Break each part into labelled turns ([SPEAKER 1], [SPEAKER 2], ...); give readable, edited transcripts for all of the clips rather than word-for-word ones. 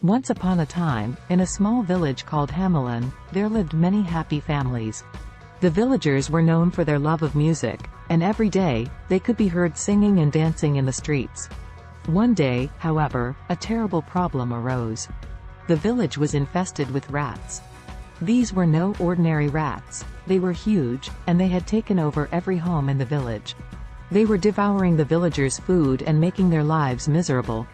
[SPEAKER 1] Once upon a time, in a small village called Hamelin, there lived many happy families. The villagers were known for their love of music, and every day, they could be heard singing and dancing in the streets. One day, however, a terrible problem arose. The village was infested with rats. These were no ordinary rats. They were huge, and they had taken over every home in the village. They were devouring the villagers' food and making their lives miserable.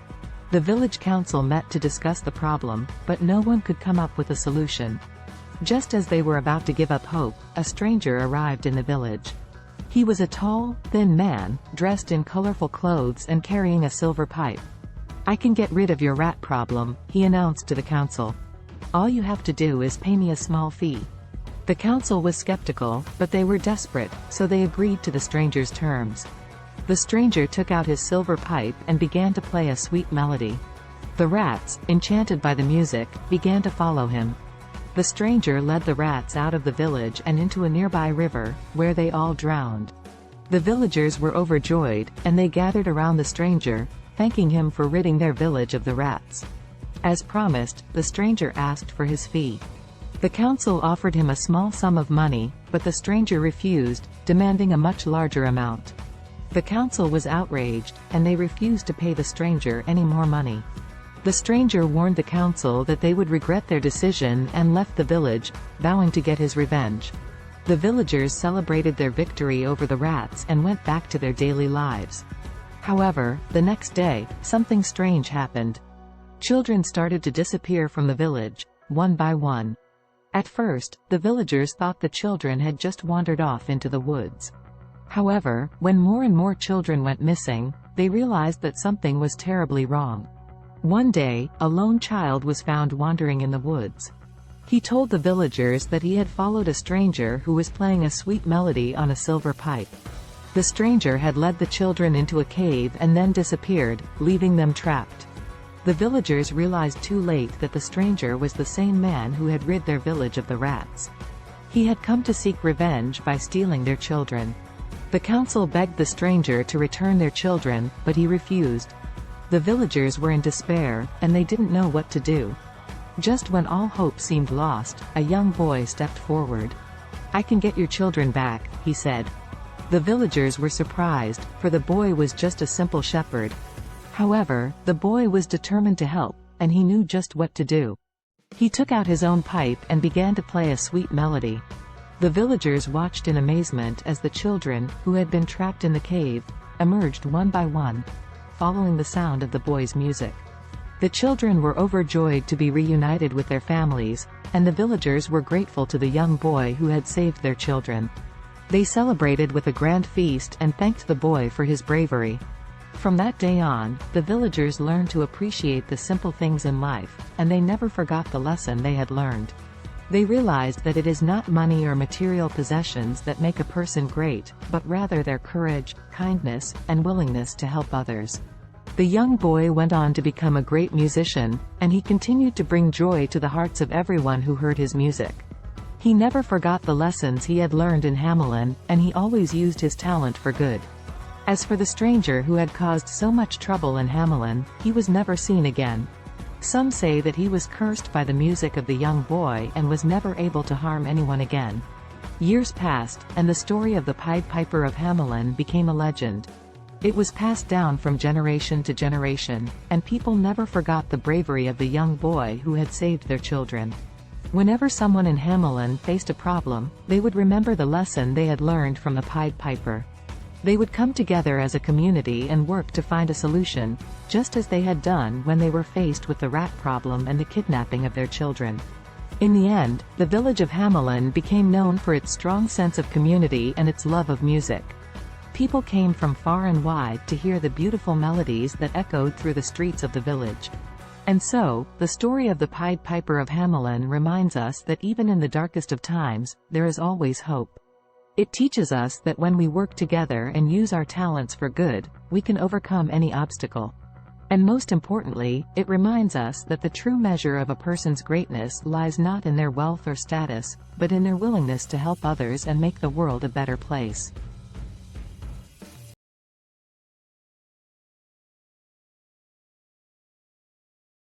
[SPEAKER 1] The village council met to discuss the problem, but no one could come up with a solution. Just as they were about to give up hope, a stranger arrived in the village. He was a tall, thin man, dressed in colorful clothes and carrying a silver pipe. "I can get rid of your rat problem," he announced to the council. "All you have to do is pay me a small fee." The council was skeptical, but they were desperate, so they agreed to the stranger's terms. The stranger took out his silver pipe and began to play a sweet melody. The rats, enchanted by the music, began to follow him. The stranger led the rats out of the village and into a nearby river, where they all drowned. The villagers were overjoyed, and they gathered around the stranger, thanking him for ridding their village of the rats. As promised, the stranger asked for his fee. The council offered him a small sum of money, but the stranger refused, demanding a much larger amount. The council was outraged, and they refused to pay the stranger any more money. The stranger warned the council that they would regret their decision and left the village, vowing to get his revenge. The villagers celebrated their victory over the rats and went back to their daily lives. However, the next day, something strange happened. Children started to disappear from the village, one by one. At first, the villagers thought the children had just wandered off into the woods. However, when more and more children went missing, they realized that something was terribly wrong. One day, a lone child was found wandering in the woods. He told the villagers that he had followed a stranger who was playing a sweet melody on a silver pipe. The stranger had led the children into a cave and then disappeared, leaving them trapped. The villagers realized too late that the stranger was the same man who had rid their village of the rats. He had come to seek revenge by stealing their children. The council begged the stranger to return their children, but he refused. The villagers were in despair, and they didn't know what to do. Just when all hope seemed lost, a young boy stepped forward. "I can get your children back," he said. The villagers were surprised, for the boy was just a simple shepherd. However, the boy was determined to help, and he knew just what to do. He took out his own pipe and began to play a sweet melody. The villagers watched in amazement as the children, who had been trapped in the cave, emerged one by one, following the sound of the boy's music. The children were overjoyed to be reunited with their families, and the villagers were grateful to the young boy who had saved their children. They celebrated with a grand feast and thanked the boy for his bravery. From that day on, the villagers learned to appreciate the simple things in life, and they never forgot the lesson they had learned. They realized that it is not money or material possessions that make a person great, but rather their courage, kindness, and willingness to help others. The young boy went on to become a great musician, and he continued to bring joy to the hearts of everyone who heard his music. He never forgot the lessons he had learned in Hamelin, and he always used his talent for good. As for the stranger who had caused so much trouble in Hamelin, he was never seen again. Some say that he was cursed by the music of the young boy and was never able to harm anyone again. Years passed, and the story of the Pied Piper of Hamelin became a legend. It was passed down from generation to generation, and people never forgot the bravery of the young boy who had saved their children. Whenever someone in Hamelin faced a problem, they would remember the lesson they had learned from the Pied Piper. They would come together as a community and work to find a solution, just as they had done when they were faced with the rat problem and the kidnapping of their children. In the end, the village of Hamelin became known for its strong sense of community and its love of music. People came from far and wide to hear the beautiful melodies that echoed through the streets of the village. And so, the story of the Pied Piper of Hamelin reminds us that even in the darkest of times, there is always hope. It teaches us that when we work together and use our talents for good, we can overcome any obstacle. And most importantly, it reminds us that the true measure of a person's greatness lies not in their wealth or status, but in their willingness to help others and make the world a better place.